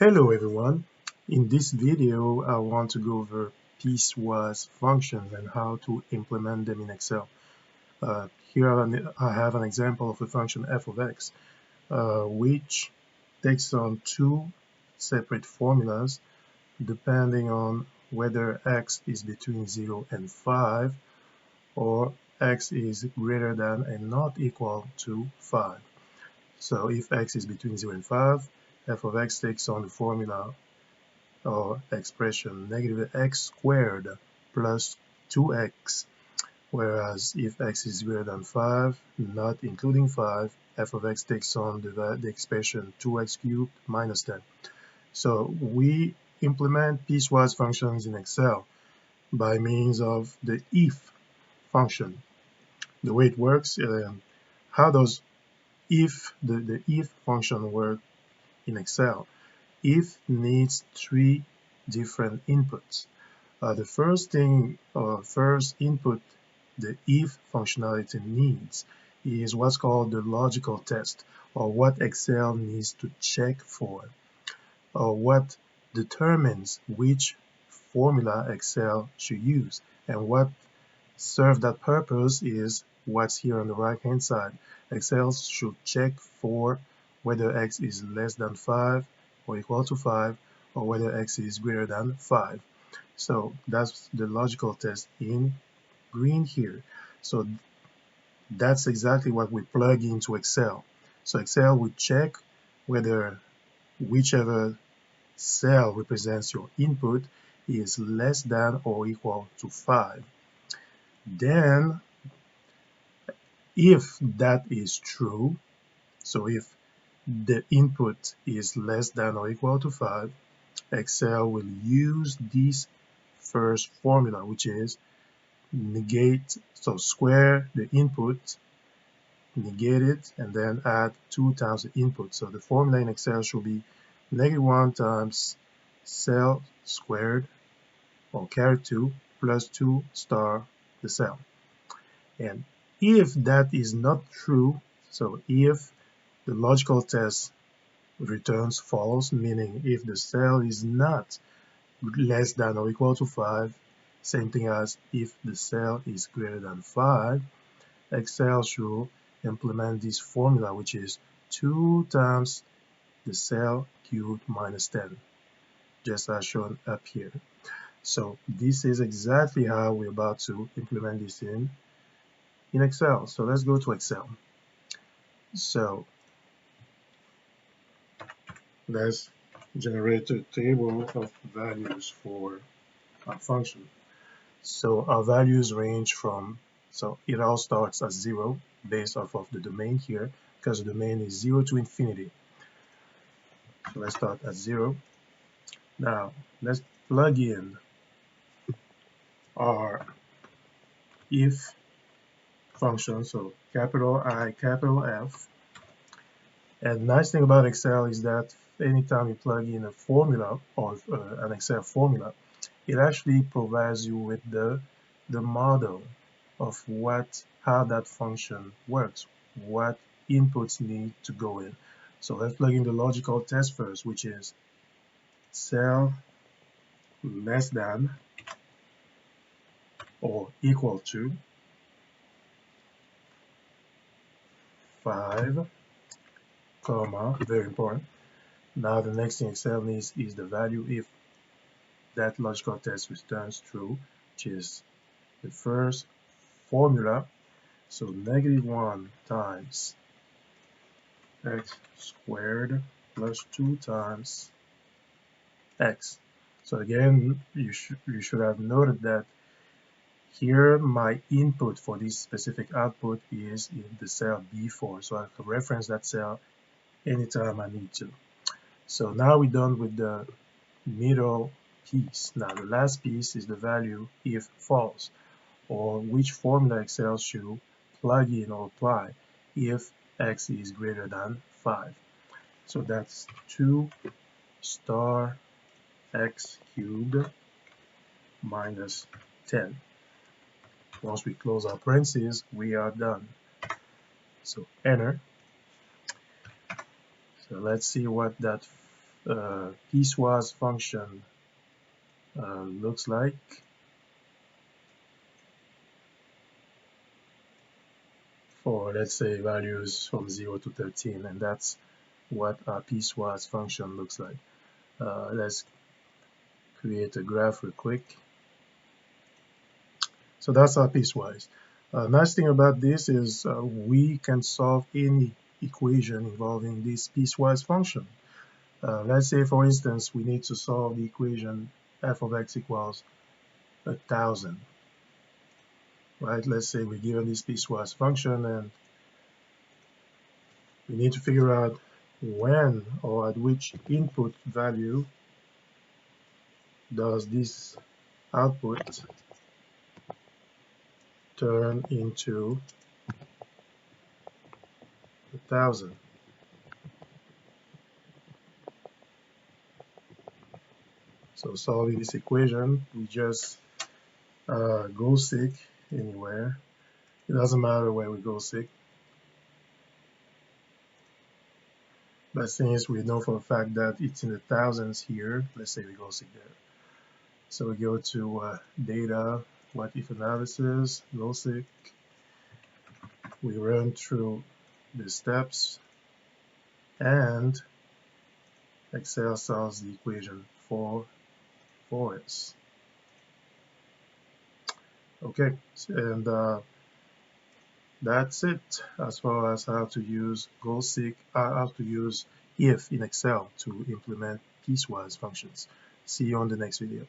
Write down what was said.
Hello everyone. In this video I want to go over piecewise functions and how to implement them in Excel. Here I have an example of the function f of x, which takes on two separate formulas depending on whether x is between 0 and 5 or x is greater than and not equal to 5. So if x is between 0 and 5, f of x takes on the formula or expression negative x squared plus 2x, whereas if x is greater than 5, not including 5, f of x takes on the expression 2x cubed minus 10. So we implement piecewise functions in Excel by means of the if function. The way it works, how does the if function work in Excel? If needs three different inputs. The first input the if functionality needs is what's called the logical test, or what Excel needs to check for, or what determines which formula Excel should use. And what serves that purpose is what's here on the right hand side. Excel should check for whether x is less than 5 or equal to 5, or whether x is greater than 5. So that's the logical test in green here. So that's exactly what we plug into Excel. So Excel will check whether whichever cell represents your input is less than or equal to 5. Then if that is true, so if the input is less than or equal to 5, Excel will use this first formula, which is negate, so square the input, negate it, and then add 2 times the input. So the formula in Excel should be -1 times cell squared, or carry 2, plus 2 star the cell. And if that is not true, so if the logical test returns false, meaning if the cell is not less than or equal to 5, same thing as if the cell is greater than 5, Excel should implement this formula, which is 2 times the cell cubed minus 10, just as shown up here. So this is exactly how we're about to implement this in Excel. So let's go to Excel. So let's generate a table of values for our function. So our values range from, so it all starts at 0 based off of the domain here, because the domain is 0 to infinity. So let's start at 0. Now let's plug in our if function, so capital I, capital F. And the nice thing about Excel is that anytime you plug in a formula, or an Excel formula, it actually provides you with the model of how that function works, what inputs need to go in. So let's plug in the logical test first, which is cell less than or equal to 5, comma, very important. Now the next thing Excel needs is the value if that logical test returns true, which is the first formula, so -1 times x squared plus 2 times x. So again, you should have noted that here my input for this specific output is in the cell B4, so I can reference that cell anytime I need to. So now we're done with the middle piece. Now the last piece is the value if false, or which formula Excel should plug in or apply if x is greater than 5. So that's 2 star x cubed minus 10. Once we close our parentheses, we are done. So enter. So let's see what that piecewise function looks like. For, let's say, values from 0 to 13, and that's what our piecewise function looks like. Let's create a graph real quick. So that's our piecewise. Nice thing about this is we can solve any equation involving this piecewise function. Let's say, for instance, we need to solve the equation f of x equals 1,000, right? Let's say we're given this piecewise function and we need to figure out when or at which input value does this output turn into 1,000. So solving this equation, we just go seek anywhere. It doesn't matter where we go seek, but since we know for a fact that it's in the thousands here, let's say we go seek there. So we go to data, what if analysis, go seek. We run through the steps, and Excel solves the equation for us. Okay, and that's it as far as how to use goal seek, how to use if in Excel to implement piecewise functions. See you on the next video.